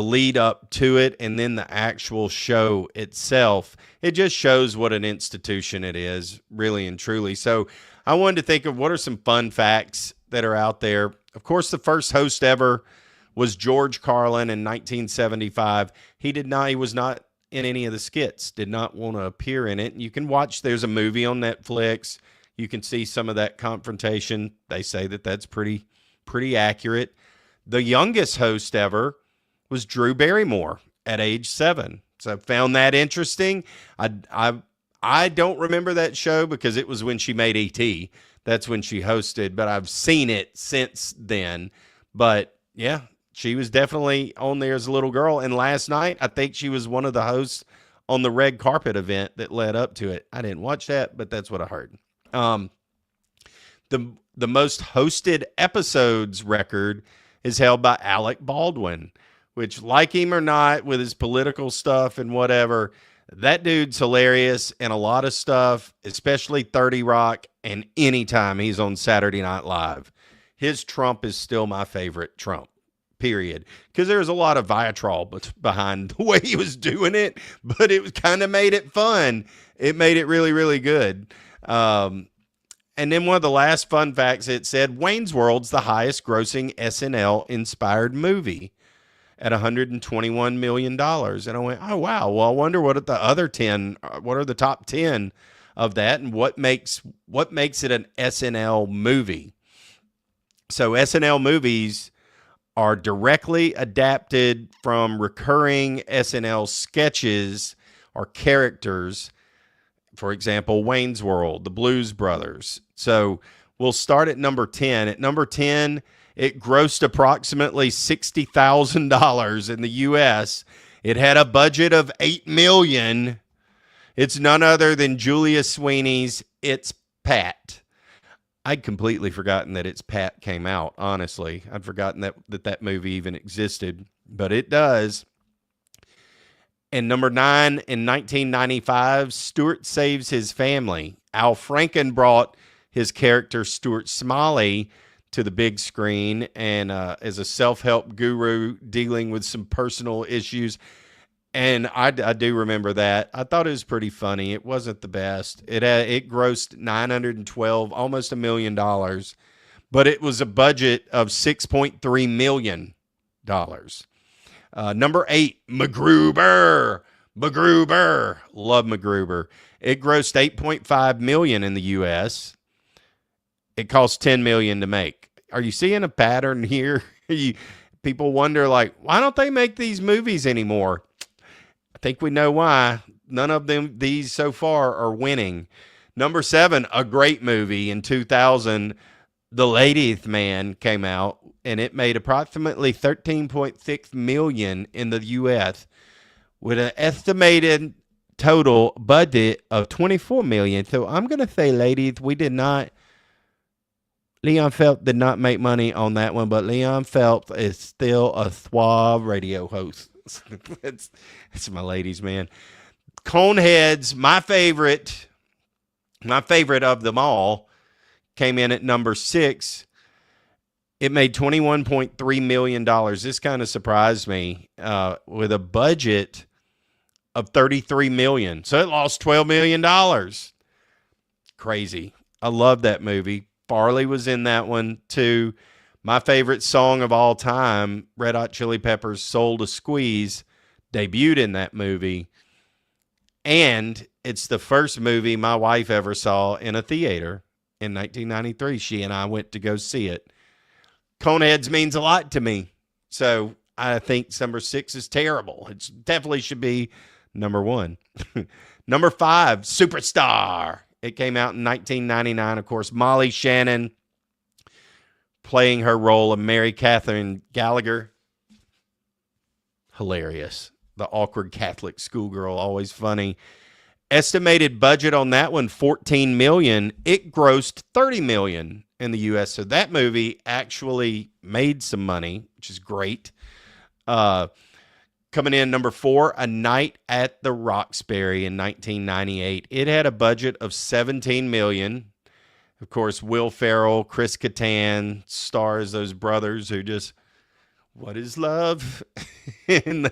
lead up to it, and then the actual show itself. It just shows what an institution it is, really and truly. So I wanted to think of what are some fun facts that are out there. Of course, the first host ever was George Carlin in 1975. He was not in any of the skits, did not want to appear in it. You can watch, there's a movie on Netflix. You can see some of that confrontation. They say that that's pretty accurate. The youngest host ever was Drew Barrymore at age 7. So I found that interesting. I don't remember that show because it was when she made E.T. That's when she hosted, but I've seen it since then. But yeah, she was definitely on there as a little girl. And last night, I think she was one of the hosts on the red carpet event that led up to it. I didn't watch that, but that's what I heard. The most hosted episodes record is held by Alec Baldwin, which, like him or not, with his political stuff and whatever, that dude's hilarious and a lot of stuff, especially 30 Rock, and anytime he's on Saturday Night Live. His Trump is still my favorite Trump, period. Because there's a lot of vitriol behind the way he was doing it, but it kind of made it fun. It made it really, really good. And then one of the last fun facts, it said Wayne's World's the highest grossing SNL inspired movie at $121 million. And I went, oh, wow. Well, I wonder what are the other 10, what are the top 10 of that, and what makes it an SNL movie? So SNL movies are directly adapted from recurring SNL sketches or characters. For example, Wayne's World, the Blues Brothers. So we'll start at number 10. At number 10, it grossed approximately $60,000 in the U.S. It had a budget of $8 million. It's none other than Julia Sweeney's It's Pat. I'd completely forgotten that It's Pat came out, honestly. I'd forgotten that movie even existed, but it does. And number 9, in 1995, Stuart Saves His Family. Al Franken brought his character Stuart Smalley to the big screen and as a self-help guru dealing with some personal issues. And I do remember that. I thought it was pretty funny. It wasn't the best. It grossed $912, almost $1 million, but it was a budget of $6.3 million. Number 8, MacGruber. Love MacGruber. It grossed $8.5 million in the U.S. It cost $10 million to make. Are you seeing a pattern here? People wonder, like, why don't they make these movies anymore? I think we know why. None of these so far are winning. Number 7, a great movie in 2000, The 80th Man came out, and it made approximately $13.6 million in the U.S. with an estimated total budget of $24 million. So I'm going to say, ladies, Leon Phelps did not make money on that one, but Leon Phelps is still a suave radio host. That's my ladies, man. Coneheads, my favorite of them all, came in at number 6. It made $21.3 million. This kind of surprised me with a budget of $33 million. So it lost $12 million. Crazy. I love that movie. Farley was in that one too. My favorite song of all time, Red Hot Chili Peppers' Soul to Squeeze, debuted in that movie. And it's the first movie my wife ever saw in a theater in 1993. She and I went to go see it. Coneheads means a lot to me. So I think number 6 is terrible. It definitely should be number 1. Number 5, Superstar. It came out in 1999. Of course, Molly Shannon playing her role of Mary Catherine Gallagher. Hilarious. The awkward Catholic schoolgirl, always funny. Estimated budget on that one, $14 million. It grossed $30 million in the U.S. So that movie actually made some money, which is great. Coming in number 4, A Night at the Roxbury in 1998. It had a budget of $17 million. Of course, Will Ferrell, Chris Kattan stars those brothers who just, what is love? And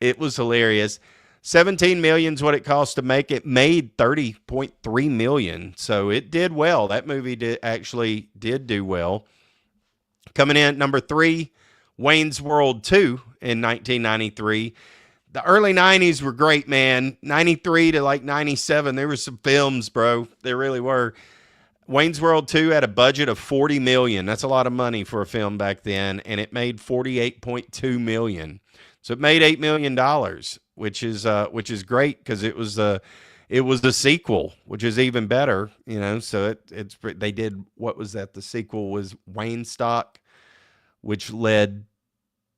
it was hilarious. $17 million is what it cost to make. It made $30.3 million. So it did well. That movie did do well. Coming in at number 3, Wayne's World 2 in 1993. The early 90s were great, man. 93 to like 97, there were some films, bro. There really were. Wayne's World 2 had a budget of $40 million. That's a lot of money for a film back then, and it made $48.2 million. So it made $8 million, which is great because it was the sequel, which is even better, you know. So they did, what was that? The sequel was Wayne Stock, which led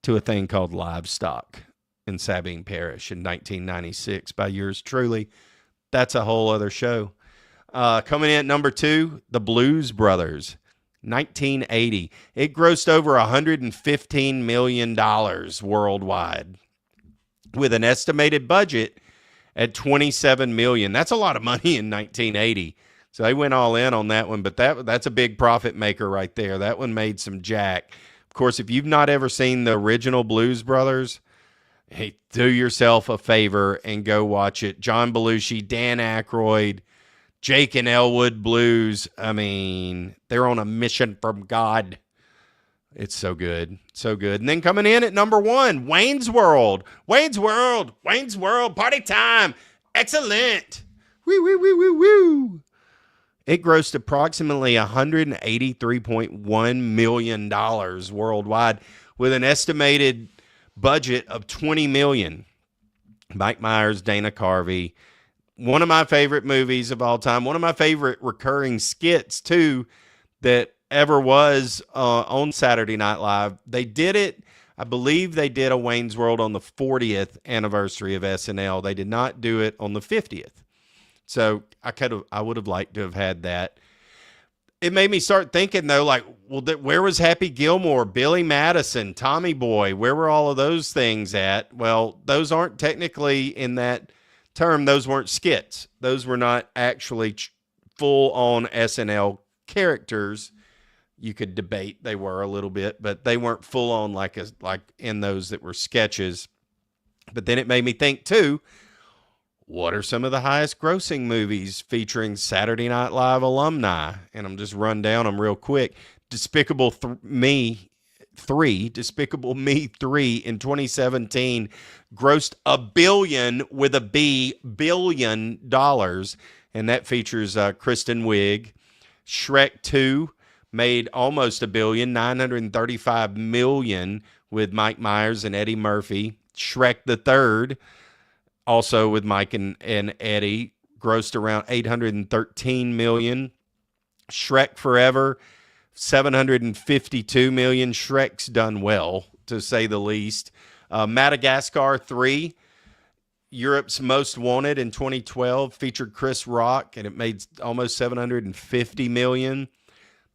to a thing called Livestock in Sabine Parish in 1996 by yours truly. That's a whole other show. Coming in at number 2, The Blues Brothers, 1980. It grossed over $115 million worldwide with an estimated budget at $27 million. That's a lot of money in 1980. So they went all in on that one, but that's a big profit maker right there. That one made some jack. Of course, if you've not ever seen the original Blues Brothers, hey, do yourself a favor and go watch it. John Belushi, Dan Aykroyd, Jake and Elwood Blues. I mean, they're on a mission from God. It's so good. So good. And then coming in at number 1, Wayne's World. Wayne's World. Wayne's World. Party time. Excellent. Woo, woo, woo, woo, woo. It grossed approximately $183.1 million worldwide with an estimated budget of $20 million. Mike Myers, Dana Carvey. One of my favorite movies of all time. One of my favorite recurring skits, too, that ever was on Saturday Night Live. They did it, I believe they did a Wayne's World on the 40th anniversary of SNL. They did not do it on the 50th. So I would have liked to have had that. It made me start thinking, though, like, well, where was Happy Gilmore, Billy Madison, Tommy Boy? Where were all of those things at? Well, those aren't technically in that term. Those weren't skits. Those were not actually full-on SNL characters. You could debate they were a little bit, but they weren't full-on like in those that were sketches. But then it made me think, too, what are some of the highest grossing movies featuring Saturday Night Live alumni? And I'm just run down them real quick. Despicable Me 3 in 2017 grossed $1 billion with a B, $billion, and that features Kristen Wiig. Shrek 2 made almost $1 billion, $935 million with Mike Myers and Eddie Murphy. Shrek the Third, also with Mike and Eddie, grossed around $813 million. Shrek Forever, $752 million. Shrek's done well, to say the least. Madagascar 3, Europe's Most Wanted in 2012, featured Chris Rock, and it made almost $750 million.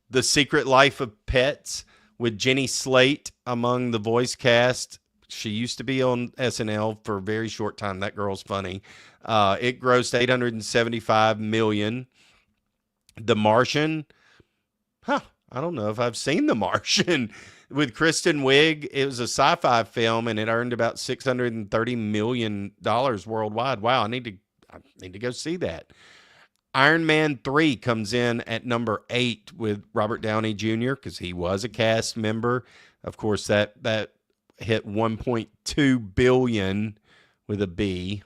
The Secret Life of Pets with Jenny Slate among the voice cast. She used to be on SNL for a very short time. That girl's funny. It grossed $875 million. The Martian. I don't know if I've seen The Martian. With Kristen Wiig, it was a sci-fi film, and it earned about $630 million worldwide. Wow, I need to go see that. Iron Man 3 comes in at number 8 with Robert Downey Jr. because he was a cast member. Of course, that hit $1.2 billion with a B.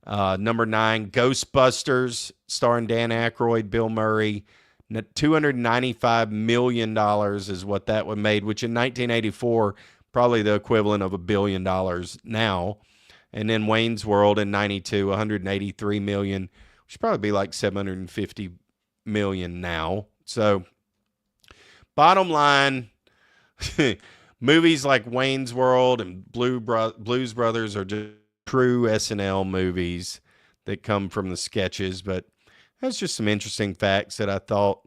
Number 9, Ghostbusters, starring Dan Aykroyd, Bill Murray. $295 million is what that one made, which in 1984, probably the equivalent of $1 billion now. And then Wayne's World in 92, $183 million, which probably be like $750 million now. So, bottom line, movies like Wayne's World and Blues Brothers are just true SNL movies that come from the sketches, but that's just some interesting facts that I thought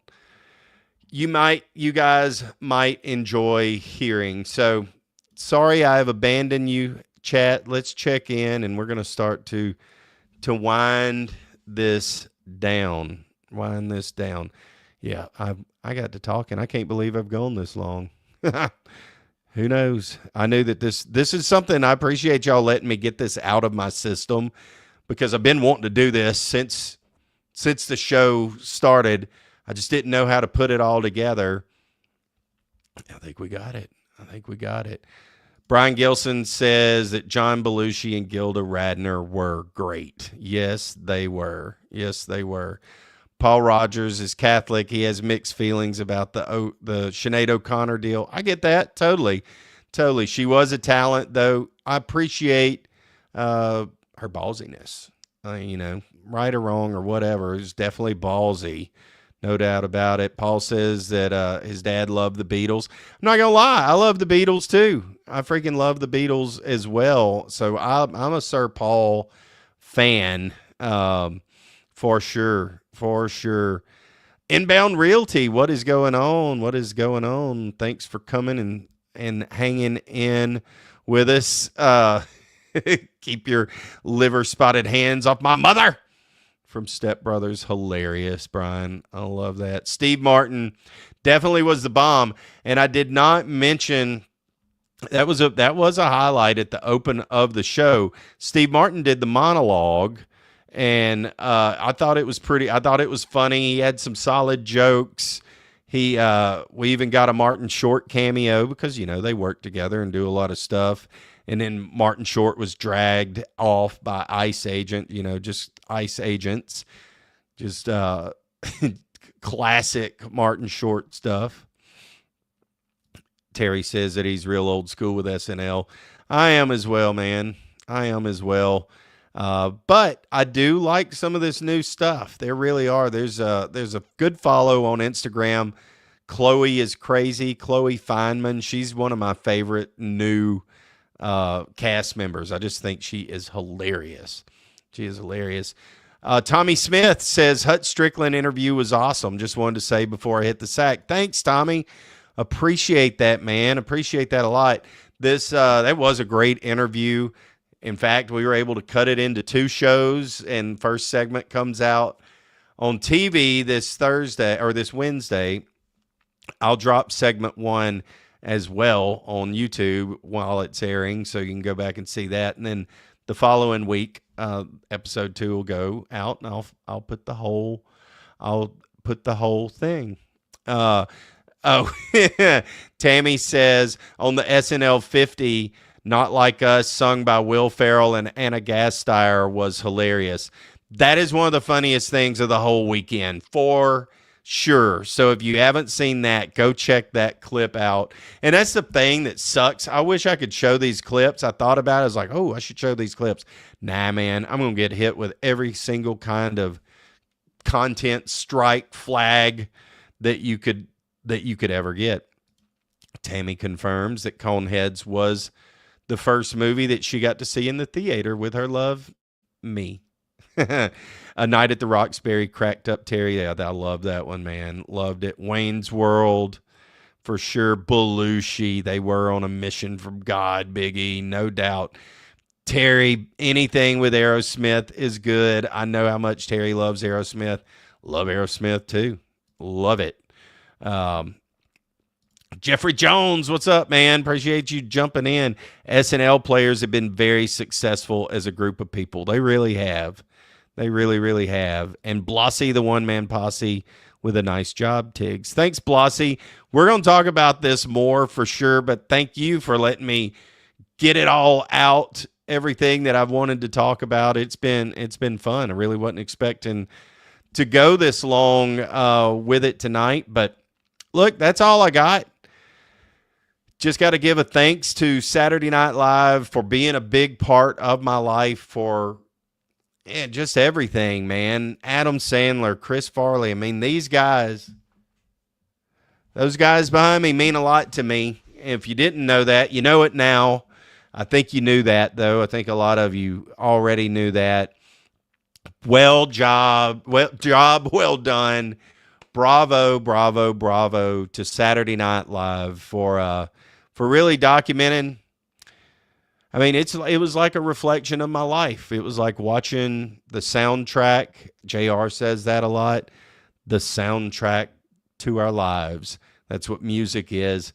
you guys might enjoy hearing. So, sorry I have abandoned you, chat. Let's check in, and we're going to start to wind this down. Yeah, I got to talking. I can't believe I've gone this long. Who knows? I knew that this is something. I appreciate y'all letting me get this out of my system, because I've been wanting to do this since the show started. I just didn't know how to put it all together. I think we got it. Brian Gilson says that John Belushi and Gilda Radner were great. Yes, they were. Paul Rogers is Catholic. He has mixed feelings about the Sinead O'Connor deal. I get that. Totally. She was a talent, though. I appreciate her ballsiness. Right or wrong or whatever, it was definitely ballsy. No doubt about it. Paul says that his dad loved the Beatles. I'm not going to lie. I love the Beatles, too. I freaking love the Beatles as well. So I'm a Sir Paul fan, for sure. Inbound Realty, what is going on? Thanks for coming and hanging in with us. Keep your liver-spotted hands off my mother. From Step Brothers, hilarious, Brian. I love that. Steve Martin definitely was the bomb, and I did not mention that was a highlight at the open of the show. Steve Martin did the monologue, and I thought it was funny. He had some solid jokes. We even got a Martin Short cameo because they work together and do a lot of stuff. And then Martin Short was dragged off by ICE agent, just ICE agents, just classic Martin Short stuff. Terry says that he's real old school with SNL. I am as well, man. I am as well. But I do like some of this new stuff. There really are. There's a good follow on Instagram. Chloe is crazy. Chloe Feynman. She's one of my favorite new cast members. I just think she is hilarious. Tommy Smith says Hut Strickland interview was awesome. Just wanted to say before I hit the sack. Thanks, Tommy. Appreciate that, man. Appreciate that a lot. That was a great interview. In fact, we were able to cut it into 2 shows, and first segment comes out on TV this Thursday or this Wednesday. I'll drop segment 1 as well on YouTube while it's airing, so you can go back and see that. And then the following week, episode 2 will go out, and I'll put the whole thing. Tammy says on the SNL 50, Not Like Us, sung by Will Ferrell and Anna Gasteyer, was hilarious. That is one of the funniest things of the whole weekend, for sure. So if you haven't seen that, go check that clip out. And that's the thing that sucks. I wish I could show these clips. I thought about it. I was like, I should show these clips. Nah, man, I'm going to get hit with every single kind of content strike flag that you could ever get. Tammy confirms that Coneheads was the first movie that she got to see in the theater with her love, me. A Night at the Roxbury cracked up Terry. Yeah, I love that one, man. Loved it. Wayne's World, for sure. Belushi, they were on a mission from God, Biggie, no doubt. Terry, anything with Aerosmith is good. I know how much Terry loves Aerosmith. Love Aerosmith, too. Love it. Jeffrey Jones, what's up, man? Appreciate you jumping in. SNL players have been very successful as a group of people. They really have. They really, really have. And Blossy, the one-man posse, with a nice job, Tigs. Thanks, Blossy. We're going to talk about this more for sure, but thank you for letting me get it all out, everything that I've wanted to talk about. It's been fun. I really wasn't expecting to go this long with it tonight, but look, that's all I got. Just got to give a thanks to Saturday Night Live for being a big part of my life, for just everything, man. Adam Sandler, Chris Farley. I mean, those guys behind me mean a lot to me. If you didn't know that, you know it now. I think you knew that, though. I think a lot of you already knew that. Well done. Bravo, bravo, bravo to Saturday Night Live for really documenting. I mean, it was like a reflection of my life. It was like watching the soundtrack. JR says that a lot. The soundtrack to our lives. That's what music is.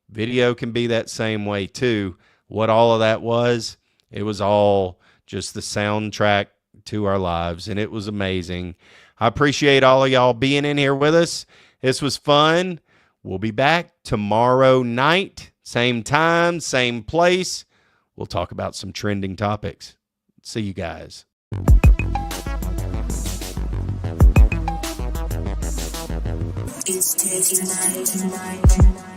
Video can be that same way too. What all of that was, it was all just the soundtrack to our lives, and it was amazing. I appreciate all of y'all being in here with us. This was fun. We'll be back tomorrow night, same time, same place. We'll talk about some trending topics. See you guys. It's Tigs tonight.